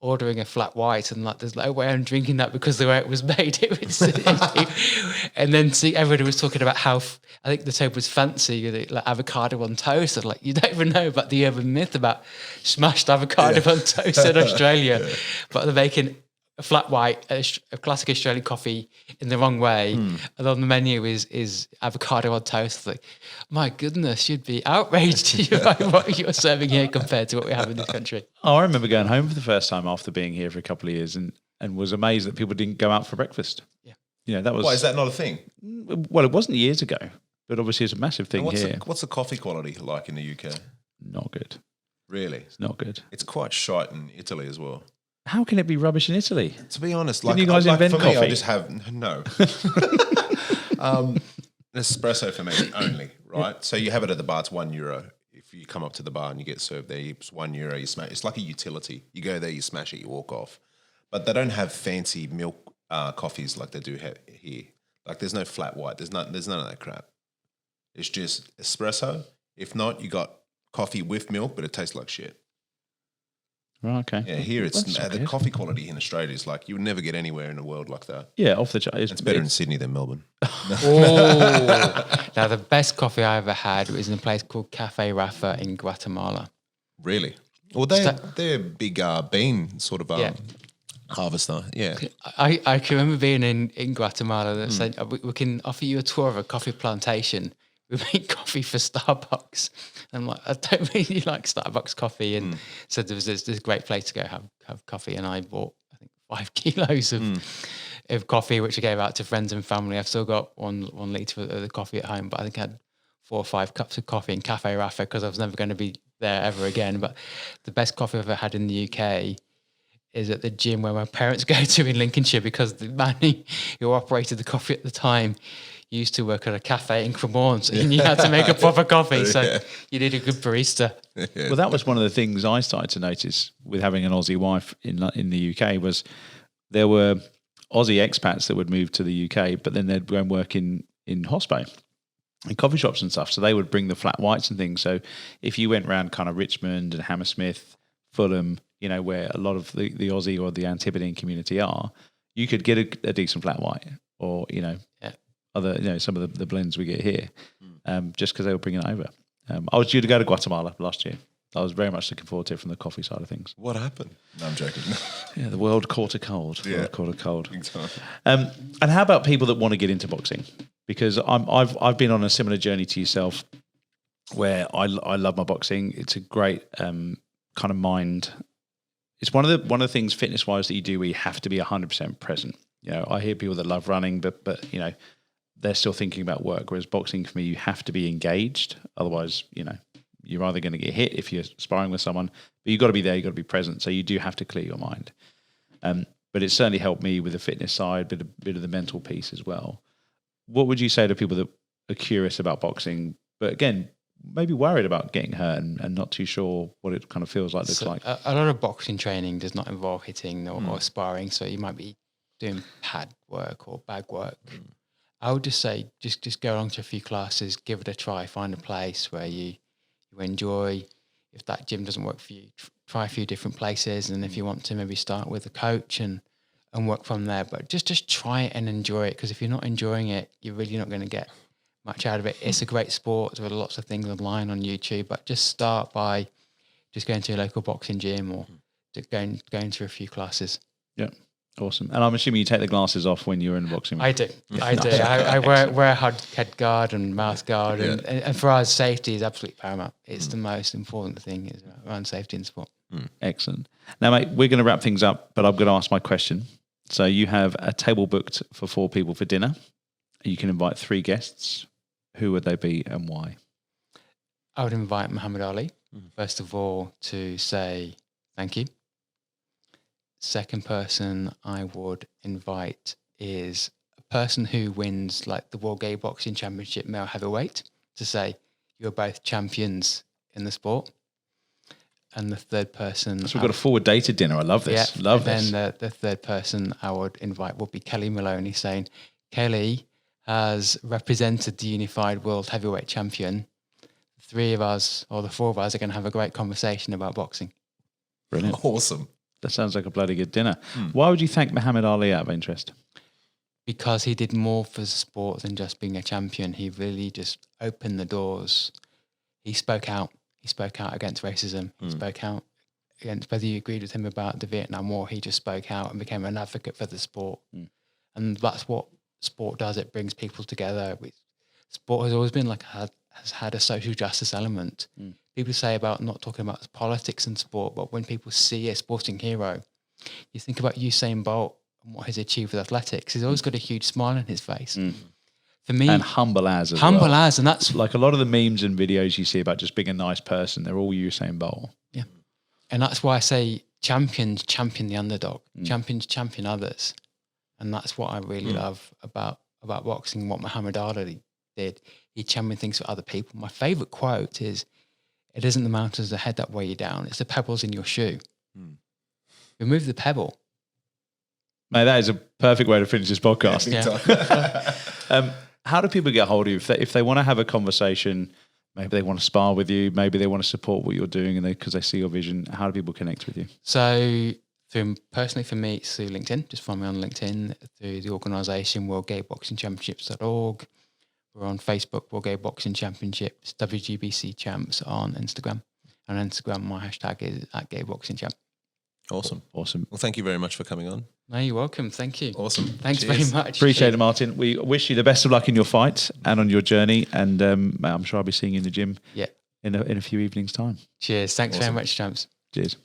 ordering a flat white, and there's no way I'm drinking that because the way it was made. And then everybody was talking about how I think the table was fancy, like avocado on toast. And you don't even know about the urban myth about smashed avocado on toast in Australia, but they're making a flat white, a classic Australian coffee in the wrong way, and on the menu is avocado on toast. My goodness, you'd be outraged by what you're serving here compared to what we have in this country. Oh, I remember going home for the first time after being here for a couple of years and was amazed that people didn't go out for breakfast. Yeah. That was... Why, is that not a thing? Well, it wasn't years ago, but obviously it's a massive thing here. What's the coffee quality like in the UK? Not good. Really? It's not good. It's quite shite in Italy as well. How can it be rubbish in Italy? To be honest, Didn't you guys invent for coffee? me, I just have no. Espresso for me only, right? So you have it at the bar, it's €1. If you come up to the bar and you get served there, it's €1. You smash. It's like a utility. You go there, you smash it, you walk off. But they don't have fancy milk coffees like they do here. There's no flat white. There's none of that crap. It's just espresso. If not, you got coffee with milk, but it tastes like shit. Right, okay. Yeah, here it's the coffee quality in Australia is you would never get anywhere in the world like that. Yeah, off the chart. It's better in Sydney than Melbourne. Now, the best coffee I ever had was in a place called Cafe Rafa in Guatemala. Really? Well, they're a big bean sort of harvester. Yeah. I can remember being in Guatemala that said, we can offer you a tour of a coffee plantation. We make coffee for Starbucks. And I'm like, I don't really like Starbucks coffee. And so there was this great place to go have coffee. And I bought, I think, 5 kilos of coffee, which I gave out to friends and family. I've still got 1 litre of the coffee at home, but I think I had 4 or 5 cups of coffee in Cafe Rafa because I was never going to be there ever again. But the best coffee I've ever had in the UK is at the gym where my parents go to in Lincolnshire because the man who operated the coffee at the time used to work at a cafe in Cremorne, so you knew how to make a proper coffee. So you did a good barista. Well, that was one of the things I started to notice with having an Aussie wife in the UK was there were Aussie expats that would move to the UK, but then they'd go and work in hospo, in coffee shops and stuff. So they would bring the flat whites and things. So if you went around kind of Richmond and Hammersmith, Fulham, where a lot of the Aussie or the Antipodean community are, you could get a decent flat white or, other, some of the blends we get here, just because they were bringing it over. I was due to go to Guatemala last year. I was very much looking forward to it from the coffee side of things. What happened? No, I'm joking. Yeah, the world caught a cold. Yeah. World caught a cold. Exactly. And how about people that want to get into boxing? Because I've been on a similar journey to yourself, where I love my boxing. It's a great kind of mind. It's one of the things fitness wise that you do where you have to be 100% present. I hear people that love running, but they're still thinking about work. Whereas boxing for me, you have to be engaged. Otherwise, you're either going to get hit if you're sparring with someone, but you've got to be there, you've got to be present. So you do have to clear your mind. But it certainly helped me with the fitness side, bit of the mental piece as well. What would you say to people that are curious about boxing, but again, maybe worried about getting hurt and not too sure what it kind of feels like, looks like? A lot of boxing training does not involve hitting or sparring, so you might be doing pad work or bag work. I would just say just go along to a few classes, give it a try, find a place where you enjoy. If that gym doesn't work for you, try a few different places, and if you want to, maybe start with a coach and work from there. But just try it and enjoy it, because if you're not enjoying it, you're really not going to get much out of it. It's a great sport. There are lots of things online on YouTube, but just start by just going to a local boxing gym or just going to a few classes. Yeah. Awesome. And I'm assuming you take the glasses off when you're in the boxing. I do. I wear a head guard and mouth guard, and for us, safety is absolutely paramount. It's the most important thing is around safety in sport. Excellent. Now, mate, we're going to wrap things up, but I'm going to ask my question. So you have a table booked for 4 people for dinner. You can invite 3 guests. Who would they be and why? I would invite Muhammad Ali, first of all, to say thank you. Second person I would invite is a person who wins like the World Gay Boxing Championship male heavyweight, to say you're both champions in the sport. And the third person... So we've got a forward-dated dinner. I love this. Yeah, love this. Then the third person I would invite would be Kelly Maloney, saying Kelly has represented the unified world heavyweight champion. The 3 of us, or the 4 of us, are going to have a great conversation about boxing. Brilliant. Awesome. That sounds like a bloody good dinner. Why would you thank Muhammad Ali out of interest? Because he did more for the sport than just being a champion. He really just opened the doors. He spoke out. He spoke out against racism. He spoke out against whether you agreed with him about the Vietnam War. He just spoke out and became an advocate for the sport. And that's what sport does. It brings people together. Sport has always been has had a social justice element. People say about not talking about politics in sport, but when people see a sporting hero, you think about Usain Bolt and what he's achieved with athletics. He's always got a huge smile on his face. For me, and humble as well. And that's like a lot of the memes and videos you see about just being a nice person. They're all Usain Bolt. Yeah, and that's why I say champions champion the underdog, champions champion others, and that's what I really love about boxing. What Muhammad Ali did, he championed things for other people. My favourite quote is, "It isn't the mountains ahead that weigh you down; it's the pebbles in your shoe. Remove the pebble." Mate, that is a perfect way to finish this podcast. Yeah. How do people get hold of you if they want to have a conversation? Maybe they want to spar with you. Maybe they want to support what you're doing, and because they see your vision. How do people connect with you? So, personally, for me, it's through LinkedIn. Just find me on LinkedIn through the organisation WorldGayBoxingChampionships.org. We're on Facebook, World Gay Boxing Championships, WGBC Champs on Instagram. And on Instagram, my hashtag is @GayBoxingChamp. Awesome. Well, thank you very much for coming on. No, you're welcome. Thank you. Awesome. Thanks very much. Appreciate it, Martin. We wish you the best of luck in your fight and on your journey. And I'm sure I'll be seeing you in the gym in a few evenings' time. Cheers. Thanks very much, champs. Cheers.